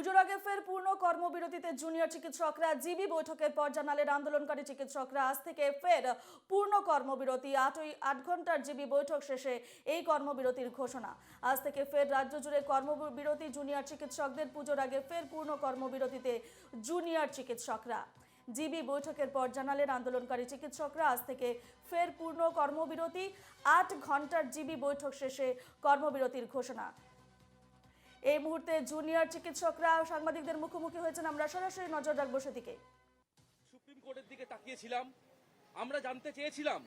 পুজোর আগে ফের পূর্ণ কর্মবিরতিতে জুনিয়র চিকিৎসকরা। জিবি বৈঠকের পর জানালেন আন্দোলনকারী চিকিৎসকরা আজ থেকে ফের পূর্ণ কর্মবিরতি। ৮ ঘন্টার জিবি বৈঠক শেষে এই কর্মবিরতির ঘোষণা। আজ থেকে ফের রাজ্য জুড়ে কর্মবিরতি জুনিয়র চিকিৎসকদের। পুজোর আগে ফের পূর্ণ কর্মবিরতিতে জুনিয়র চিকিৎসকরা। জিবি বৈঠকের পর জানালেন আন্দোলনকারী চিকিৎসকরা আজ থেকে ফের পূর্ণ কর্মবিরতি। ৮ ঘন্টার জিবি বৈঠক শেষে কর্মবিরতির ঘোষণা। এই মুহূর্তে জুনিয়র চিকিৎসকরা সাংবাদিকদের মুখোমুখি হয়েছেন। আমরা সরাসরি নজর রাখবো সেদিকে। সুপ্রিম কোর্টের দিকে তাকিয়েছিলাম। আমরা জানতে চেয়েছিলাম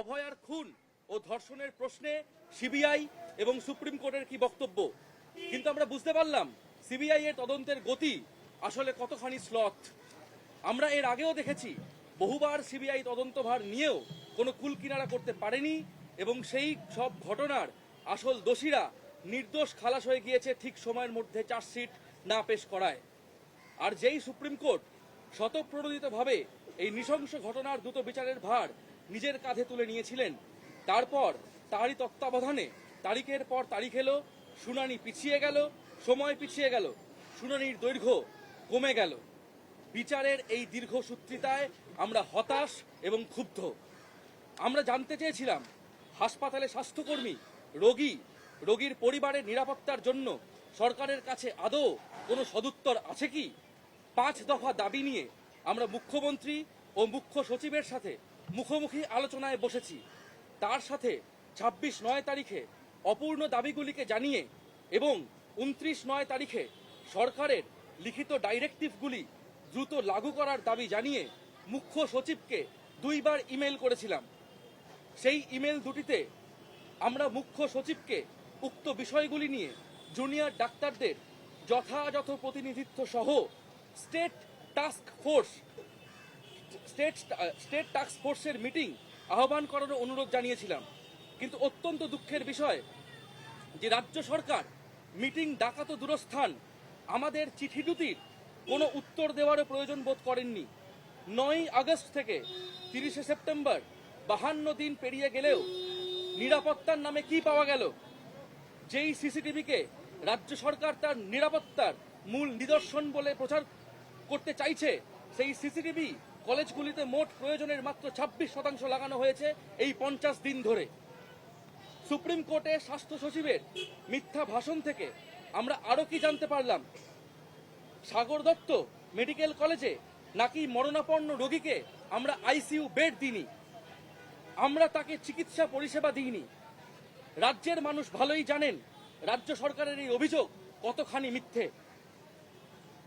অভয়ার খুন ও ধর্ষণের প্রশ্নে সিবিআই এবং সুপ্রিম কোর্টের কি বক্তব্য। কিন্তু আমরা বুঝতে পারলাম সিবিআই এর তদন্তের গতি আসলে কতখানি স্লথ। আমরা এর আগেও দেখেছি বহুবার সিবিআই তদন্তভার নিয়েও কোনো কুল কিনারা করতে পারেনি এবং সেই সব ঘটনার আসল দোষীরা নির্দোষ খালাস হয়ে গিয়েছে ঠিক সময়ের মধ্যে চার্জশিট না পেশ করায়। আর যেই সুপ্রিম কোর্ট স্বতঃপ্রণোদিতভাবে এই নৃশংস ঘটনার দ্রুত বিচারের ভার নিজের কাঁধে তুলে নিয়েছিলেন, তারপর তারই তত্ত্বাবধানে তারিখের পর তারিখ এলো, শুনানি পিছিয়ে গেল, সময় পিছিয়ে গেল, শুনানির দৈর্ঘ্য কমে গেল। বিচারের এই দীর্ঘসূত্রিতায় আমরা হতাশ এবং ক্ষুব্ধ। আমরা জানতে চেয়েছিলাম হাসপাতালে স্বাস্থ্যকর্মী, রোগীর পরিবারের নিরাপত্তার জন্য সরকারের কাছে আদৌ কোনো সদুত্তর আছে কি। 5 দফা দাবি নিয়ে আমরা মুখ্যমন্ত্রী ও মুখ্য সচিবের সাথে মুখোমুখি আলোচনায় বসেছি। তার সাথে 26/9 তারিখে অপূর্ণ দাবিগুলিকে জানিয়ে এবং 29/9 তারিখে সরকারের লিখিত ডাইরেক্টিভগুলি দ্রুত লাগু করার দাবি জানিয়ে মুখ্য সচিবকে 2 বার ইমেল করেছিলাম। সেই ইমেল দুটিতে আমরা মুখ্য সচিবকে উক্ত বিষয়গুলি নিয়ে জুনিয়র ডাক্তারদের যথাযথ প্রতিনিধিত্ব সহ স্টেট টাস্ক ফোর্সের মিটিং আহ্বান করার অনুরোধ জানিয়েছিলাম। কিন্তু অত্যন্ত দুঃখের বিষয় যে রাজ্য সরকার মিটিং ডাকা তো দূরস্থান, আমাদের চিঠি দুটির কোনো উত্তর দেওয়ারও প্রয়োজন বোধ করেননি। 9 আগস্ট থেকে 30 সেপ্টেম্বর 52 দিন পেরিয়ে গেলেও নিরাপত্তার নামে কি পাওয়া গেল? যেই সিসিটিভিকে রাজ্য সরকার তার নিরাপত্তার মূল নিদর্শন বলে প্রচার করতে চাইছে, সেই সিসিটিভি কলেজগুলিতে মোট প্রয়োজনের মাত্র 26% লাগানো হয়েছে এই 50 দিন ধরে। সুপ্রিম কোর্টে স্বাস্থ্য সচিবের মিথ্যা ভাষণ থেকে আমরা আরো কি জানতে পারলাম? সাগর দত্ত মেডিকেল কলেজে নাকি মরণাপন্ন রোগীকে আমরা আইসিইউ বেড দিইনি, আমরা তাকে চিকিৎসা পরিষেবা দিইনি। রাজ্যের মানুষ ভালোই জানেন রাজ্য সরকারের এই অভিযোগ কতখানি মিথ্যে।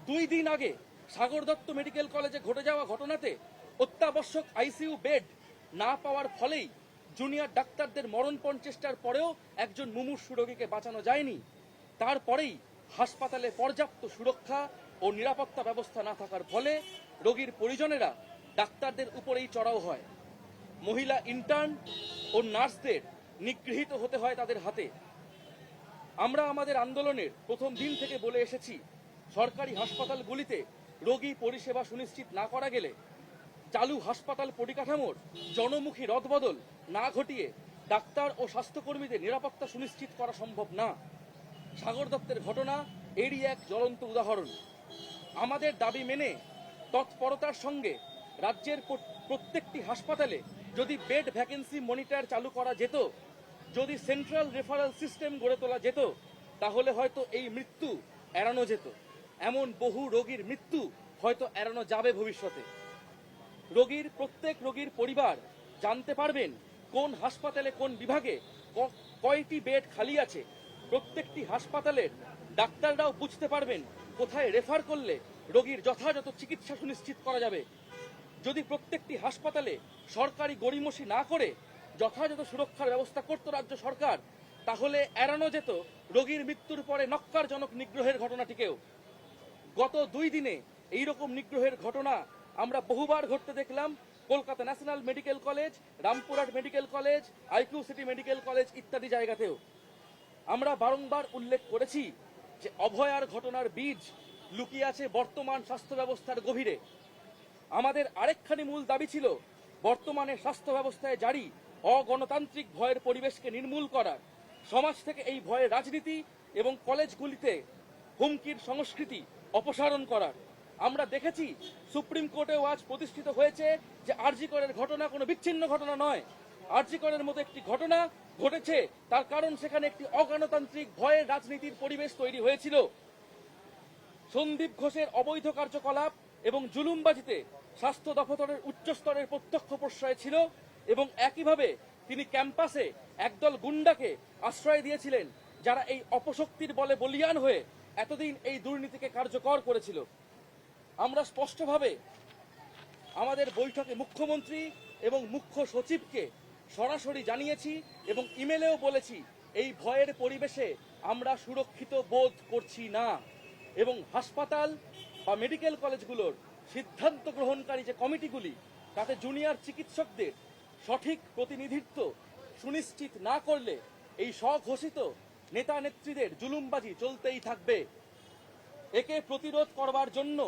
2 দিন আগে সাগর দত্ত মেডিকেল কলেজে ঘটে যাওয়া ঘটনাতে অত্যাবশ্যক আইসিইউ বেড না পাওয়ার ফলেই জুনিয়র ডাক্তারদের মরণপণ চেষ্টার পরেও একজন মুমূর্ষু রোগীকে বাঁচানো যায়নি। তারপরেই হাসপাতালে পর্যাপ্ত সুরক্ষা ও নিরাপত্তা ব্যবস্থা না থাকার ফলে রোগীর পরিজনেরা ডাক্তারদের উপরেই চড়াও হয়। মহিলা ইন্টার্ন ও নার্সদের নিগৃহীত হতে হয় তাদের হাতে। আমরা আমাদের আন্দোলনের প্রথম দিন থেকে বলে এসেছি, সরকারি হাসপাতালগুলিতে রোগী পরিষেবা সুনিশ্চিত না করা গেলে চালু হাসপাতাল পরিকাঠামোর জনমুখী রদবদল না ঘটিয়ে ডাক্তার ও স্বাস্থ্যকর্মীদের নিরাপত্তা সুনিশ্চিত করা সম্ভব না। সাগর দত্তের ঘটনা এরই এক জ্বলন্ত উদাহরণ। আমাদের দাবি মেনে তৎপরতার সঙ্গে রাজ্যের প্রত্যেকটি হাসপাতালে যদি বেড ভ্যাকেন্সি মনিটর চালু করা যেত, যদি সেন্ট্রাল রেফারেল সিস্টেম গড়ে তোলা যেত, তাহলে হয়তো এই মৃত্যু এড়ানো যেত। এমন বহু রোগীর মৃত্যু হয়তো এড়ানো যাবে ভবিষ্যতে। প্রত্যেক রোগীর পরিবার জানতে পারবেন কোন হাসপাতালে কোন বিভাগে কয়টি বেড খালি আছে। প্রত্যেকটি হাসপাতালের ডাক্তাররাও বুঝতে পারবেন কোথায় রেফার করলে রোগীর যথাযথ চিকিৎসা সুনিশ্চিত করা যাবে। যদি প্রত্যেকটি হাসপাতালে সরকারি গড়িমসি না করে যথাযথ সুরক্ষার ব্যবস্থা করত রাজ্য সরকার, তাহলে এড়ানো যেত রোগীর মৃত্যুর পরে নক্কারজনক নিগ্রহের ঘটনাটিকেও। গত 2 দিনে এইরকম নিগ্রহের ঘটনা আমরা বহুবার ঘটতে দেখলাম Kolkata national medical college, Rampurhat medical college, IQ city medical college ইত্যাদি জায়গাতেও। আমরা বারংবার উল্লেখ করেছি যে অভয়ার ঘটনার বীজ লুকিয়ে আছে বর্তমান স্বাস্থ্য ব্যবস্থার গভীরে। আমাদের আরেকখানি মূল দাবি ছিল বর্তমানে স্বাস্থ্য ব্যবস্থায় জারি অগণতান্ত্রিক ভয়ের পরিবেশকে নির্মূল করার, সমাজ থেকে এই ভয়ের রাজনীতি এবং কলেজগুলিতে হুমকির সংস্কৃতি অপসারণ করার। আমরা দেখেছি সুপ্রিম কোর্টেও আজ প্রতিষ্ঠিত হয়েছে যে আরজি করের ঘটনা কোনো বিচ্ছিন্ন ঘটনা নয়। আরজি করের মতো একটি ঘটনা ঘটেছে, তার কারণ সেখানে একটি অগণতান্ত্রিক ভয়ের রাজনীতির পরিবেশ তৈরি হয়েছিল। সন্দীপ ঘোষের অবৈধ কার্যকলাপ এবং জুলুমবাজিতে স্বাস্থ্য দপ্তরের উচ্চ স্তরের প্রত্যক্ষ প্রশ্রয় ছিল, এবং একইভাবে তিনি ক্যাম্পাসে একদল গুন্ডাকে আশ্রয় দিয়েছিলেন, যারা এই অপশক্তির বলে বলিয়ান হয়ে এতদিন এই দুর্নীতিকে কার্যকর করেছিল। আমরা স্পষ্টভাবে আমাদের বৈঠকে মুখ্যমন্ত্রী এবং মুখ্য সচিবকে সরাসরি জানিয়েছি এবং ইমেলেও বলেছি, এই ভয়ের পরিবেশে আমরা সুরক্ষিত বোধ করছি না, এবং হাসপাতাল বা মেডিকেল কলেজগুলোর সিদ্ধান্ত গ্রহণকারী যে কমিটিগুলি, তাতে জুনিয়র চিকিৎসকদের সঠিক প্রতিনিধিত্ব সুনিশ্চিত না করলে এই স্বঘোষিত নেতা নেত্রীদের জুলুমবাজি চলতেই থাকবে। একে প্রতিরোধ করবার জন্য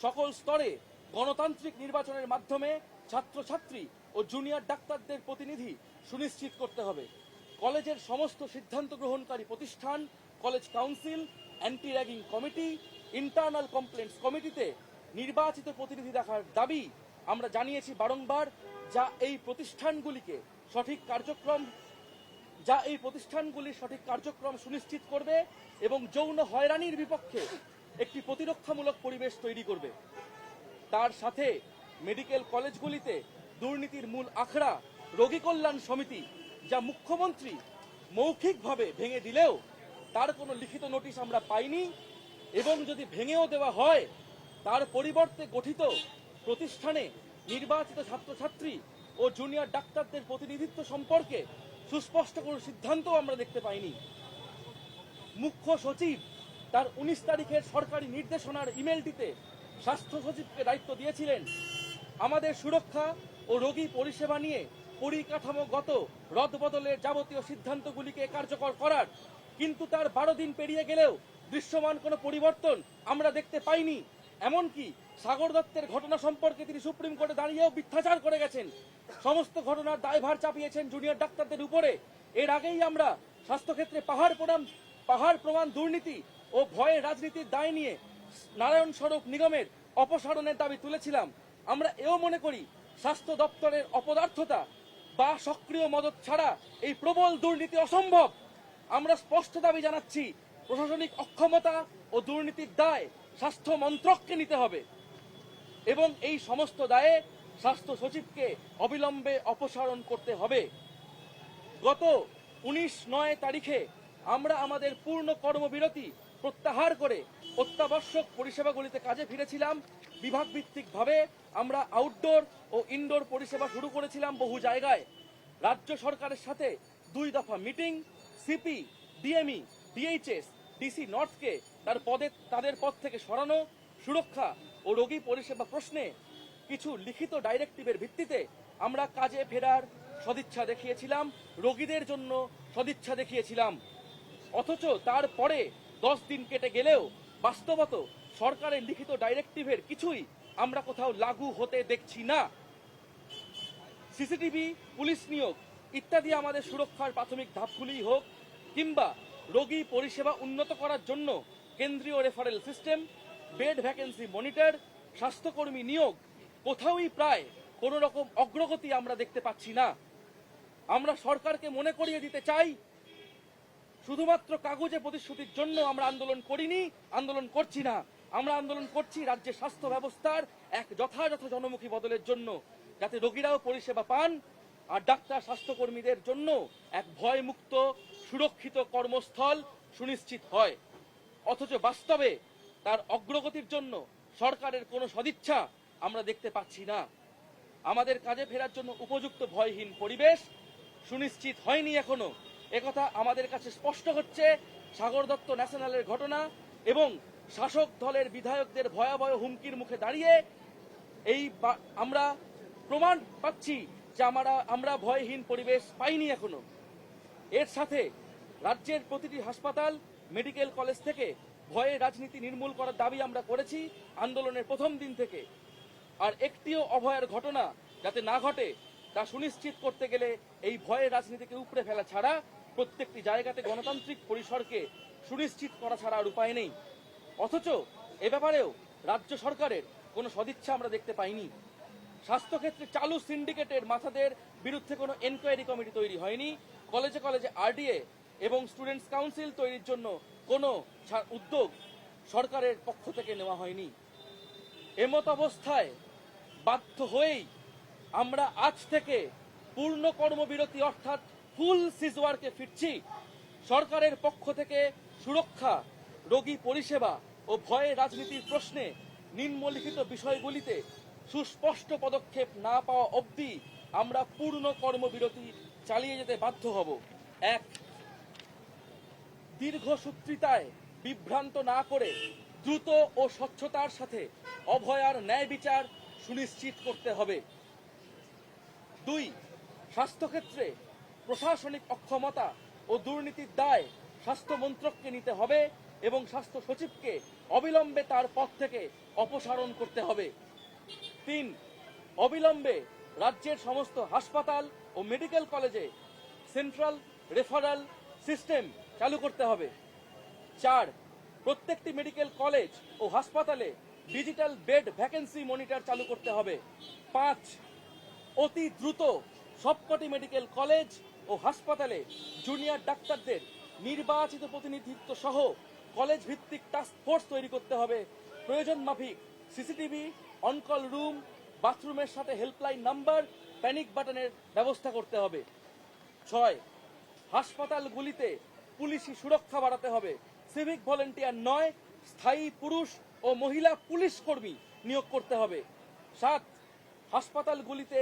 সকল স্তরে গণতান্ত্রিক নির্বাচনের মাধ্যমে ছাত্রছাত্রী ও জুনিয়র ডাক্তারদের প্রতিনিধি সুনিশ্চিত করতে হবে। কলেজের সমস্ত সিদ্ধান্ত গ্রহণকারী প্রতিষ্ঠান, college council, anti ragging committee, internal complaints কমিটিতে নির্বাচিত প্রতিনিধি রাখার দাবি আমরা জানিয়েছি বারংবার, যা এই প্রতিষ্ঠানগুলির সঠিক কার্যক্রম সুনিশ্চিত করবে এবং যৌন হয়রানির বিপক্ষে একটি প্রতিরক্ষামূলক পরিবেশ তৈরি করবে। তার সাথে মেডিকেল কলেজগুলিতে দুর্নীতির মূল আখড়া রোগী কল্যাণ সমিতি, যা মুখ্যমন্ত্রী মৌখিকভাবে ভেঙে দিলেও তার কোনো লিখিত নোটিশ আমরা পাইনি, এবং যদি ভেঙেও দেওয়া হয় তার পরিবর্তে গঠিত প্রতিষ্ঠানে নির্বাচিত ছাত্রছাত্রী ও জুনিয়র ডাক্তারদের প্রতিনিধিত্ব সম্পর্কে সুস্পষ্ট কোনো সিদ্ধান্তও আমরা দেখতে পাইনি। মুখ্য সচিব তার 19 তারিখের সরকারি নির্দেশনার ইমেলটিতে স্বাস্থ্য সচিবকে দায়িত্ব দিয়েছিলেন আমাদের সুরক্ষা ও রোগী পরিষেবা নিয়ে পরিকাঠামোগত রদবদলের যাবতীয় সিদ্ধান্তগুলিকে কার্যকর করার, কিন্তু তার 12 দিন পেরিয়ে গেলেও দৃশ্যমান কোনো পরিবর্তন আমরা দেখতে পাইনি। এমনকি সাগর দত্তের ঘটনা সম্পর্কে তিনি সুপ্রিম কোর্টে দাঁড়িয়েও মিথ্যাচার করে গেছেন। সমস্ত ঘটনার দায়ভার চাপিয়েছেন জুনিয়র ডাক্তারদের উপরে। এর আগেই আমরা স্বাস্থ্যক্ষেত্রে পাহাড় প্রমাণ দুর্নীতি ও ভয়ের রাজনীতির দায় নিয়ে নারায়ণ সড়ক নিগমের অপসারণের দাবি তুলেছিলাম। আমরা এও মনে করি স্বাস্থ্য দপ্তরের অপদার্থতা বা সক্রিয় মদত ছাড়া এই প্রবল দুর্নীতি অসম্ভব। আমরা স্পষ্ট দাবি জানাচ্ছি, প্রশাসনিক অক্ষমতা ও দুর্নীতির দায় স্বাস্থ্য মন্ত্রককে নিতে হবে, এবং এই সমস্ত দায়ে স্বাস্থ্য সচিবকে অবিলম্বে অপসারণ করতে হবে। গত 19/9 তারিখে আমরা আমাদের পূর্ণ কর্মবিরতি প্রত্যাহার করে অত্যাবশ্যক পরিষেবাগুলিতে কাজে ফিরেছিলাম। বিভাগ ভিত্তিকভাবে আমরা আউটডোর ও ইনডোর পরিষেবা শুরু করেছিলাম বহু জায়গায়। রাজ্য সরকারের সাথে 2 দফা meeting, CP, DME, DHS, DC নর্থকে তাদের পদ থেকে সরানো, সুরক্ষা ও রোগী পরিষেবা প্রশ্নে কিছু লিখিত ডাইরেক্টিভের ভিত্তিতে আমরা কাজে ফেরার সদিচ্ছা দেখিয়েছিলাম, রোগীদের জন্য সদিচ্ছা দেখিয়েছিলাম। অথচ তারপরে 10 দিন কেটে গেলেও বাস্তবত সরকারের লিখিত ডাইরেক্টিভের কিছুই আমরা কোথাও লাগু হতে দেখছি না। সিসিটিভি, পুলিশ নিয়োগ ইত্যাদি আমাদের সুরক্ষার প্রাথমিক ধাপগুলিই হোক, কিংবা রোগী পরিষেবা উন্নত করার জন্য কেন্দ্রীয় referral system, bed vacancy monitor, স্বাস্থ্যকর্মী নিয়োগ, কোথাওই প্রায় কোনো রকম অগ্রগতি আমরা দেখতে পাচ্ছি না। আমরা সরকারকে মনে করিয়ে দিতে চাই, শুধুমাত্র কাগজে প্রতিশ্রুতির জন্য আমরা আন্দোলন করিনি, আন্দোলন করছি না। আমরা আন্দোলন করছি রাজ্যের স্বাস্থ্য ব্যবস্থার এক যথাযথ জনমুখী বদলের জন্য, যাতে রোগীরাও পরিষেবা পান আর ডাক্তার স্বাস্থ্যকর্মীদের জন্য এক ভয়মুক্ত সুরক্ষিত কর্মস্থল সুনিশ্চিত হয়। অথচ বাস্তবে তার অগ্রগতির জন্য সরকারের কোনো সদিচ্ছা আমরা দেখতে পাচ্ছি না। আমাদের কাজে ফেরার জন্য উপযুক্ত ভয়হীন পরিবেশ সুনিশ্চিত হয়নি এখনো। একথা আমাদের কাছে স্পষ্ট হচ্ছে সাগর দত্ত ন্যাশনালের ঘটনা এবং শাসক দলের বিধায়কদের ভয়াবহ হুমকির মুখে দাঁড়িয়ে আমরা প্রমাণ পাচ্ছি যে আমরা ভয়হীন পরিবেশ পাইনি এখনো। এর সাথে রাজ্যের প্রতিটি হাসপাতাল, মেডিকেল কলেজ থেকে ভয়ের রাজনীতি নির্মূল করার দাবি আমরা করেছি আন্দোলনের প্রথম দিন থেকে। আর একটিও অভয়ের ঘটনা যাতে না ঘটে তা সুনিশ্চিত করতে গেলে এই ভয়ের রাজনীতিকে উপড়ে ফেলা ছাড়া প্রত্যেকটি জায়গাতে গণতান্ত্রিক পরিসরকে সুনিশ্চিত করা ছাড়া আর উপায় নেই। অথচ এ ব্যাপারেও রাজ্য সরকারের কোনো সদিচ্ছা আমরা দেখতে পাইনি। স্বাস্থ্যক্ষেত্রে চালু সিন্ডিকেটের মাথাদের বিরুদ্ধে কোনো এনকোয়ারি কমিটি তৈরি হয়নি। কলেজে কলেজে আরডিএ এবং স্টুডেন্টস কাউন্সিল তৈরির জন্য কোনো উদ্যোগ সরকারের পক্ষ থেকে নেওয়া হয়নি। এমত অবস্থায় বাধ্য হয়েই আমরা আজ থেকে পূর্ণ কর্মবিরতি অর্থাৎ ফুল সিজওয়ার্কে ফিরছি। সরকারের পক্ষ থেকে সুরক্ষা, রোগী পরিষেবা ও ভয়ে রাজনীতির প্রশ্নে নিম্নলিখিত বিষয়গুলিতে সুস্পষ্ট পদক্ষেপ না পাওয়া অবধি আমরা পূর্ণ কর্মবিরতি চালিয়ে যেতে বাধ্য হব। 1. দীর্ঘসূত্রিতায় বিভ্রান্ত না করে দ্রুত ও স্বচ্ছতার সাথে অভয়ার ন্যায় বিচার সুনিশ্চিত করতে হবে। 2. স্বাস্থ্যক্ষেত্রে প্রশাসনিক অক্ষমতা ও দুর্নীতির দায় স্বাস্থ্য মন্ত্রককে নিতে হবে এবং স্বাস্থ্য সচিবকে অবিলম্বে তার পদ থেকে অপসারণ করতে হবে। 3. অবিলম্বে রাজ্যের সমস্ত হাসপাতাল ও মেডিকেল কলেজে সেন্ট্রাল রেফারাল সিস্টেম চালু করতে হবে। 4. প্রত্যেকটি মেডিকেল কলেজ ও হাসপাতালে ডিজিটাল বেড ভ্যাকেন্সি মনিটর চালু করতে হবে। 5. অতি দ্রুত সবকটি মেডিকেল কলেজ ও হাসপাতালে জুনিয়র ডাক্তারদের নির্বাচিত প্রতিনিধিত্ব সহ কলেজ ভিত্তিক টাস্ক ফোর্স তৈরি করতে হবে। প্রয়োজন মাফিক সিসিটিভি, অনকল রুম, বাথরুমের সাথে হেল্পলাইন নাম্বার, প্যানিক বাটনের ব্যবস্থা করতে হবে। 6. হাসপাতালগুলিতে পুলিশি সুরক্ষা বাড়াতে হবে। সিভিক ভলেন্টিয়ার নয়, স্থায়ী পুরুষ ও মহিলা পুলিশ কর্মী নিয়োগ করতে হবে। 7. হাসপাতালগুলিতে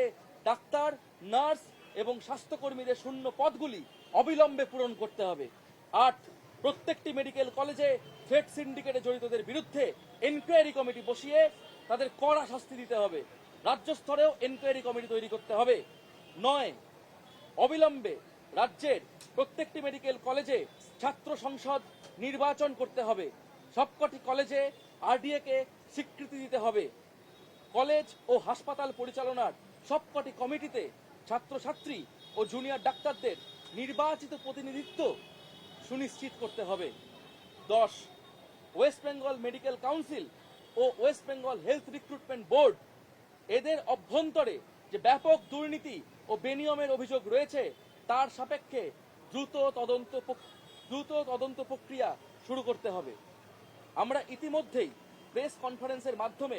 ডাক্তার, নার্স এবং স্বাস্থ্যকর্মীদের শূন্য পদগুলি অবিলম্বে পূরণ করতে হবে। 8. প্রত্যেকটি মেডিকেল কলেজে থ্রেড সিন্ডিকেটে জড়িতদের বিরুদ্ধে এনকোয়ারি কমিটি বসিয়ে তাদের কড়া শাস্তি দিতে হবে। রাজ্য স্তরেও এনকোয়ারি কমিটি তৈরি করতে হবে। 9. অবিলম্বে রাজ্যের প্রত্যেকটি মেডিকেল কলেজে ছাত্র সংসদ নির্বাচন করতে হবে। সবকটি কলেজে আরডিএ কে স্বীকৃতি দিতে হবে। কলেজ ও হাসপাতাল পরিচালনার সবকটি কমিটিতে ছাত্রছাত্রী ও জুনিয়র ডাক্তারদের নির্বাচিত প্রতিনিধিত্ব সুনিশ্চিত করতে হবে। 10. ওয়েস্ট বেঙ্গল মেডিকেল কাউন্সিল ও west Bengal health recruitment board এদের অভ্যন্তরে যে ব্যাপক দুর্নীতি ও বেনিয়মের অভিযোগ রয়েছে তার সাপেক্ষে দ্রুত তদন্ত প্রক্রিয়া শুরু করতে হবে। আমরা ইতিমধ্যেই প্রেস কনফারেন্সের মাধ্যমে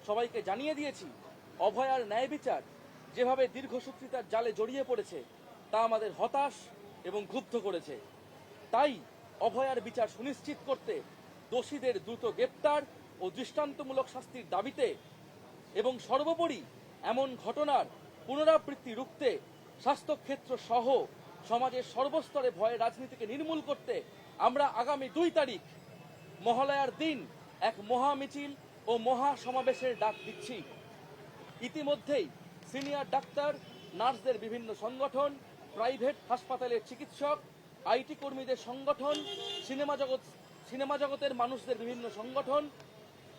সবাইকে জানিয়ে দিয়েছি, অভয়ার ন্যায় বিচার যেভাবে দীর্ঘসূত্রিতার জালে জড়িয়ে পড়েছে তা আমাদের হতাশ এবং ক্ষুব্ধ করেছে। তাই অভয়ার বিচার সুনিশ্চিত করতে দোষীদের দ্রুত গ্রেপ্তার ও দৃষ্টান্তমূলক শাস্তির দাবিতে এবং সর্বোপরি এমন ঘটনার পুনরাবৃত্তি রুখতে স্বাস্থ্যক্ষেত্র সহ সমাজের সর্বস্তরে ভয়ে রাজনীতিকে নির্মূল করতে আমরা আগামী 2 তারিখ মহালয়ার দিন এক মহা মিছিল ও মহা সমাবেশের ডাক দিচ্ছি। ইতিমধ্যেই সিনিয়র ডাক্তার, নার্সদের বিভিন্ন সংগঠন, প্রাইভেট হাসপাতালের চিকিৎসক, আইটি কর্মীদের সংগঠন, সিনেমা জগতের মানুষদের বিভিন্ন সংগঠন,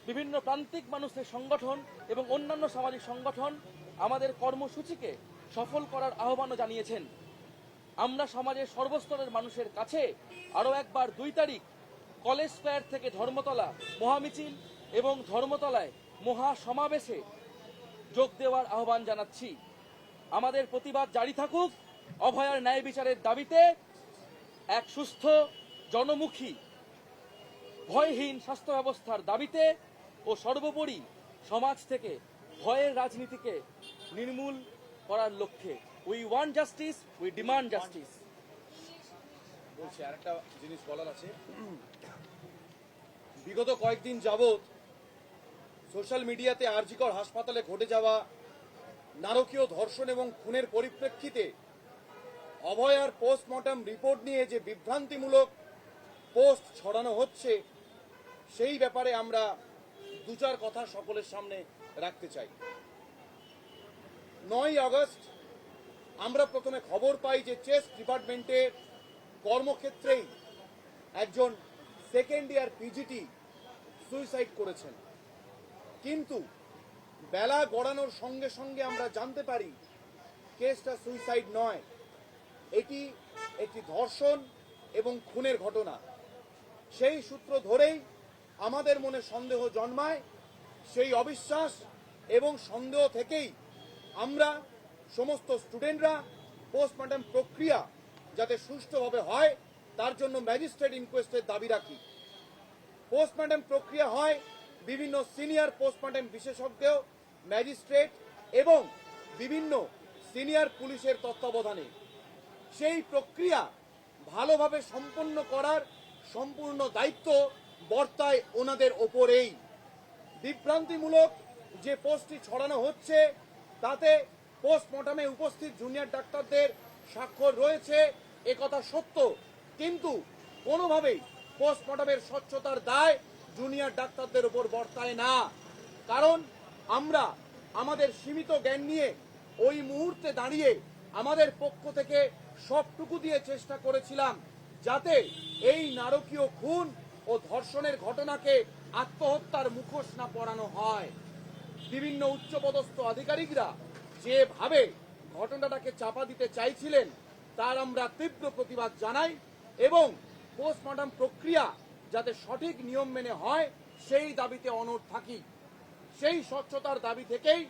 বিভিন্ন প্রান্তিক মানুষদের সংগঠন এবং অন্যান্য সামাজিক সংগঠন আমাদের কর্মসূচিকে সফল করার আহ্বানও জানিয়েছেন। আমরা সমাজের সর্বস্তরের মানুষের কাছে আরও একবার 2 তারিখ কলেজ স্কয়ার থেকে ধর্মতলা মহামিছিল এবং ধর্মতলায় মহা সমাবেশে যোগ দেওয়ার আহ্বান জানাচ্ছি। আমাদের প্রতিবাদ জারি থাকুক। অভয়ার ন্যায় বিচারের দাবিতে এক সুস্থ, জনমুখী, ভয়হীন স্বাস্থ্য ব্যবস্থার দাবিতে ও সর্বোপরি সমাজ থেকে ভয়ের রাজনীতিকে নির্মূল করার লক্ষ্যে we want justice, we demand justice. বলছি আরেকটা জিনিস বলার আছে। বিগত কয়েকদিন যাবৎ সোশ্যাল মিডিয়াতে আরজিকর হাসপাতালে ঘটে যাওয়া নারকীয় ধর্ষণ এবং খুনের পরিপ্রেক্ষিতে অভয়ার পোস্টমর্টম রিপোর্ট নিয়ে যে বিভ্রান্তিমূলক পোস্ট ছড়ানো হচ্ছে সেই ব্যাপারে আমরা 2-4 কথা সকলের সামনে রাখতে চাই। 9 আগস্ট আমরা প্রথমে খবর পাই যে চেস্ট ডিপার্টমেন্টের কর্মক্ষেত্রেই একজন সেকেন্ড ইয়ার পিজিটি সুইসাইড করেছেন, কিন্তু বেলা গড়ানোর সঙ্গে সঙ্গে আমরা জানতে পারি কেসটা সুইসাইড নয়, এটি একটি ধর্ষণ এবং খুনের ঘটনা। সেই সূত্র ধরেই আমাদের মনে সন্দেহ জন্মায়, সেই অবিশ্বাস এবং সন্দেহ থেকেই আমরা সমস্ত স্টুডেন্টরা পোস্টমর্টম প্রক্রিয়া যাতে সুষ্ঠুভাবে হয় তার জন্য ম্যাজিস্ট্রেট ইনকোয়েস্টের দাবি রাখি। পোস্টমর্টম প্রক্রিয়া হয় বিভিন্ন সিনিয়র পোস্টমর্টম বিশেষজ্ঞ, ম্যাজিস্ট্রেট এবং বিভিন্ন সিনিয়র পুলিশের তত্ত্বাবধানে। সেই প্রক্রিয়া ভালোভাবে সম্পন্ন করার সম্পূর্ণ দায়িত্ব বর্তায় ওনাদের ওপরেই। বিভ্রান্তিমূলক যে পোস্টটি ছড়ানো হচ্ছে তাতে পোস্টমর্টমে উপস্থিত জুনিয়র ডাক্তারদের স্বাক্ষর রয়েছে, একথা সত্য, কিন্তু কোনোভাবেই পোস্টমর্টমের স্বচ্ছতার দায় জুনিয়র ডাক্তারদের উপর বর্তায় না। কারণ আমরা আমাদের সীমিত জ্ঞান নিয়ে ওই মুহূর্তে দাঁড়িয়ে আমাদের পক্ষ থেকে সবটুকু দিয়ে চেষ্টা করেছিলাম যাতে এই নারকীয় খুন ও ধর্ষণের ঘটনাকে আত্মহত্যার মুখোশ না পরানো হয়। বিভিন্ন উচ্চপদস্থ আধিকারিকরা যেভাবে ঘটনাটাকে চাপা দিতে চাইছিলেন তার আমরা তীব্র প্রতিবাদ জানাই এবং পোস্টমর্টম প্রক্রিয়া যাতে সঠিক নিয়ম মেনে হয় সেই দাবিতে অনড় থাকি। সেই স্বচ্ছতার দাবি থেকেই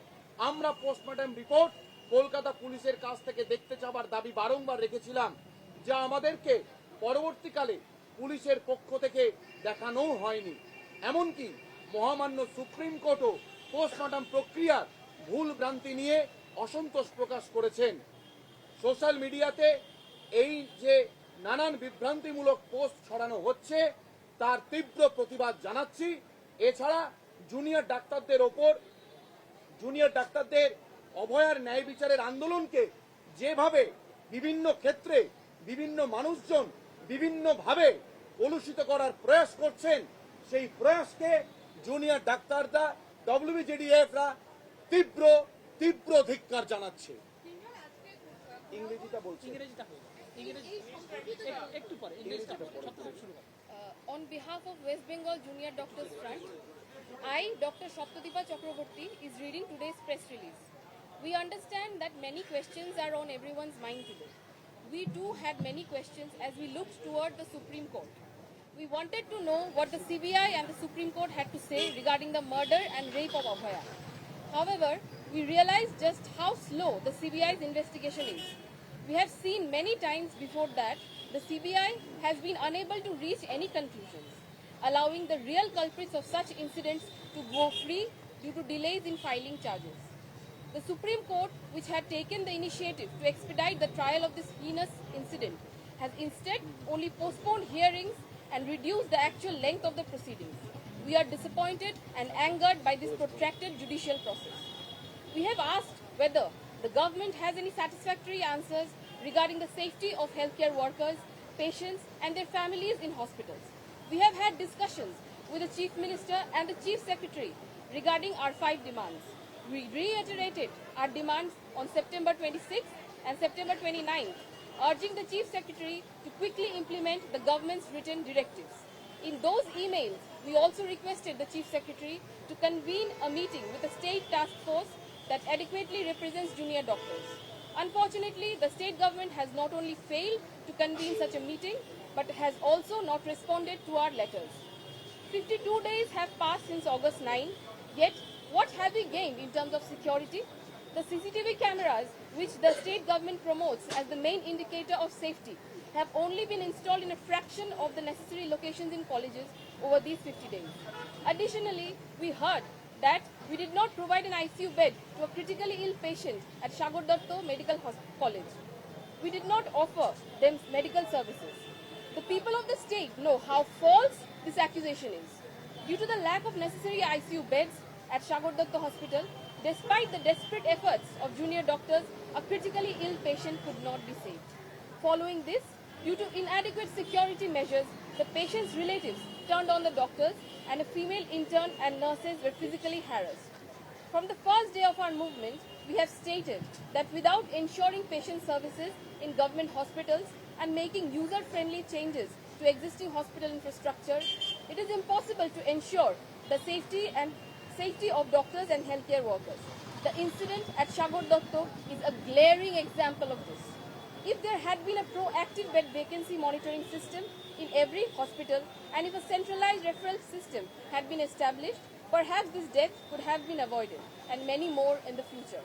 আমরা পোস্টমর্টম রিপোর্ট কলকাতা পুলিশের কাছ থেকে দেখতে চাওয়ার দাবি বারংবার রেখেছিলাম, যা আমাদেরকে পরবর্তীকালে পুলিশের পক্ষ থেকে দেখানোও হয়নি। এমনকি মহামান্য সুপ্রিম কোর্টও পোস্টমর্টম প্রক্রিয়ার ভুল ভ্রান্তি নিয়ে অসন্তোষ প্রকাশ করেছেন। সোশ্যাল মিডিয়াতে এই যে নানান বিভ্রান্তিমূলক পোস্ট ছড়ানো হচ্ছে তার তীব্র প্রতিবাদ জানাচ্ছি। এছাড়া জুনিয়র ডাক্তারদের অভয়ার ন্যায় বিচারের আন্দোলনকে যেভাবে বিভিন্ন ক্ষেত্রে বিভিন্ন মানুষজন বিভিন্নভাবে কলুষিত করার প্রয়াস করছেন, সেই প্রয়াসকে জুনিয়র ডাক্তাররা, WBJDF-রা তীব্র তীব্র ধিক্কার জানাচ্ছে। ইংরেজিটা বলছি। On behalf of West Bengal Junior Doctors Front, I, Dr. Shaptadipa Chakraborty, is reading today's press release. We understand that many questions are on everyone's mind today. We too had many questions as we looked toward the Supreme Court. We wanted to know what the CBI and the Supreme Court had to say regarding the murder and rape of Abhaya. However, we realized just how slow the CBI's investigation is. We have seen many times before that the CBI has been unable to reach any conclusions, allowing the real culprits of such incidents to go free due to delays in filing charges. The Supreme Court, which had taken the initiative to expedite the trial of this heinous incident, has instead only postponed hearings and reduced the actual length of the proceedings. We are disappointed and angered by this protracted judicial process. We have asked whether the government has any satisfactory answers regarding the safety of healthcare workers, patients and their families in hospitals. We have had discussions with the Chief Minister and the Chief Secretary regarding our 5 demands. We reiterated our demands on September 26th and September 29th, urging the Chief Secretary to quickly implement the government's written directives. In those emails, we also requested the Chief Secretary to convene a meeting with a state task force that adequately represents junior doctors. Unfortunately, the state government has not only failed to convene such a meeting, but has also not responded to our letters. 52 days have passed since August 9, yet what have we gained in terms of security? The CCTV cameras, which the state government promotes as the main indicator of safety, have only been installed in a fraction of the necessary locations in colleges over these 50 days. Additionally, we heard that we did not provide an ICU bed to a critically ill patient at Sagar Datta Medical College. We did not offer them medical services. The people of the state know how false this accusation is. Due to the lack of necessary ICU beds at Sagar Datta Hospital, despite the desperate efforts of junior doctors, a critically ill patient could not be saved. Following this, due to inadequate security measures, the patient's relatives turned on the doctors and a female intern and nurses were physically harassed. From the first day of our movement, we have stated that without ensuring patient services in government hospitals and making user-friendly changes to existing hospital infrastructure, it is impossible to ensure the safety of doctors and healthcare workers. The incident at Sagar Datta is a glaring example of this. If there had been a proactive bed vacancy monitoring system in every hospital, and if a centralized referral system had been established, perhaps this death could have been avoided, and many more in the future.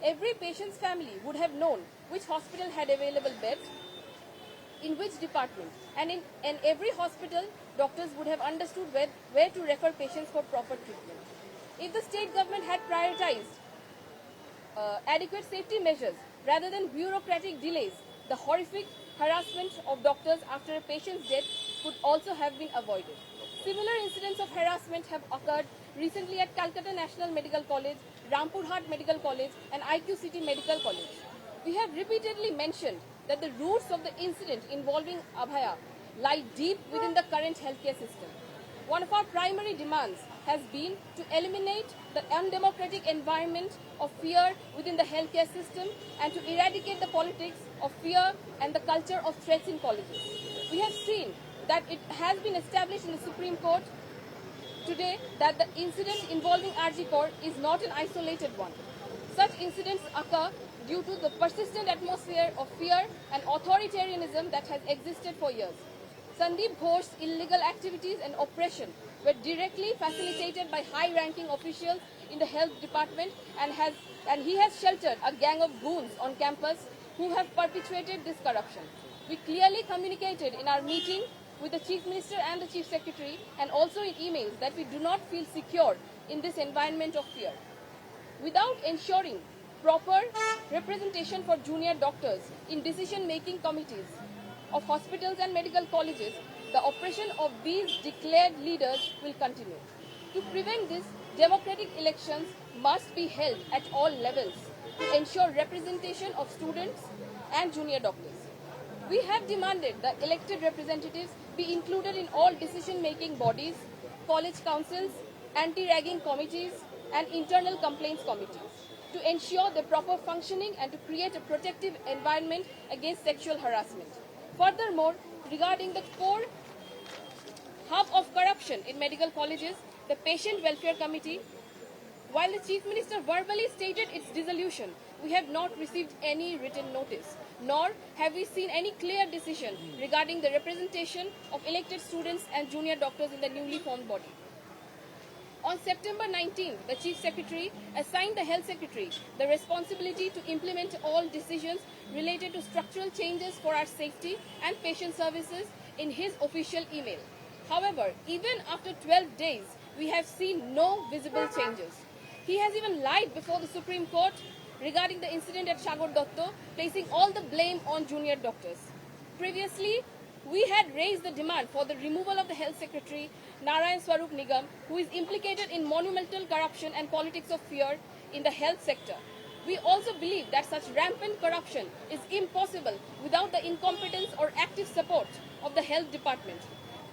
Every patient's family would have known which hospital had available beds, in which department, and in every hospital, doctors would have understood where to refer patients for proper treatment. If the state government had prioritized adequate safety measures rather than bureaucratic delays, the horrific harassment of doctors after a patient's death could also have been avoided. Similar incidents of harassment have occurred recently at Calcutta National Medical College, Rampurhat Medical College, and IQ City Medical College. We have repeatedly mentioned that the roots of the incident involving Abhaya lie deep within the current healthcare system. One of our primary demands has been to eliminate the undemocratic environment of fear within the healthcare system and to eradicate the politics of fear and the culture of threats in colleges. We have seen that it has been established in the Supreme Court today that the incident involving RG Kar is not an isolated one. Such incidents occur due to the persistent atmosphere of fear and authoritarianism that has existed for years. Sandeep Ghosh's illegal activities and oppression were directly facilitated by high-ranking officials in the health department, and he has sheltered a gang of goons on campus who have perpetuated this corruption. We clearly communicated in our meeting with the Chief Minister and the Chief Secretary, and also in emails, that we do not feel secure in this environment of fear. Without ensuring proper representation for junior doctors in decision-making committees of hospitals and medical colleges, the oppression of these declared leaders will continue. To prevent this, democratic elections must be held at all levels to ensure representation of students and junior doctors. We have demanded that elected representatives be included in all decision-making bodies, college councils, anti-ragging committees, and internal complaints committees to ensure the proper functioning and to create a protective environment against sexual harassment. Furthermore, regarding the core hub of corruption in medical colleges, the Patient Welfare Committee, while the Chief Minister verbally stated its dissolution, we have not received any written notice, nor have we seen any clear decision regarding the representation of elected students and junior doctors in the newly formed body. On September 19, the Chief Secretary assigned the Health Secretary the responsibility to implement all decisions related to structural changes for our safety and patient services in his official email. However, even after 12 days, we have seen no visible changes. He has even lied before the Supreme Court regarding the incident at Sagar Datto, placing all the blame on junior doctors. Previously, we had raised the demand for the removal of the Health Secretary, Narayan Swarup Nigam, who is implicated in monumental corruption and politics of fear in the health sector. We also believe that such rampant corruption is impossible without the incompetence or active support of the health department.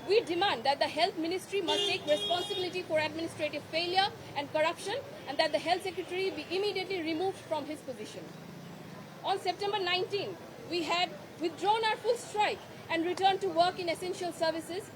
We demand that the Health Ministry must take responsibility for administrative failure and corruption, and that the Health Secretary be immediately removed from his position. On September 19, we had withdrawn our full strike and returned to work in essential services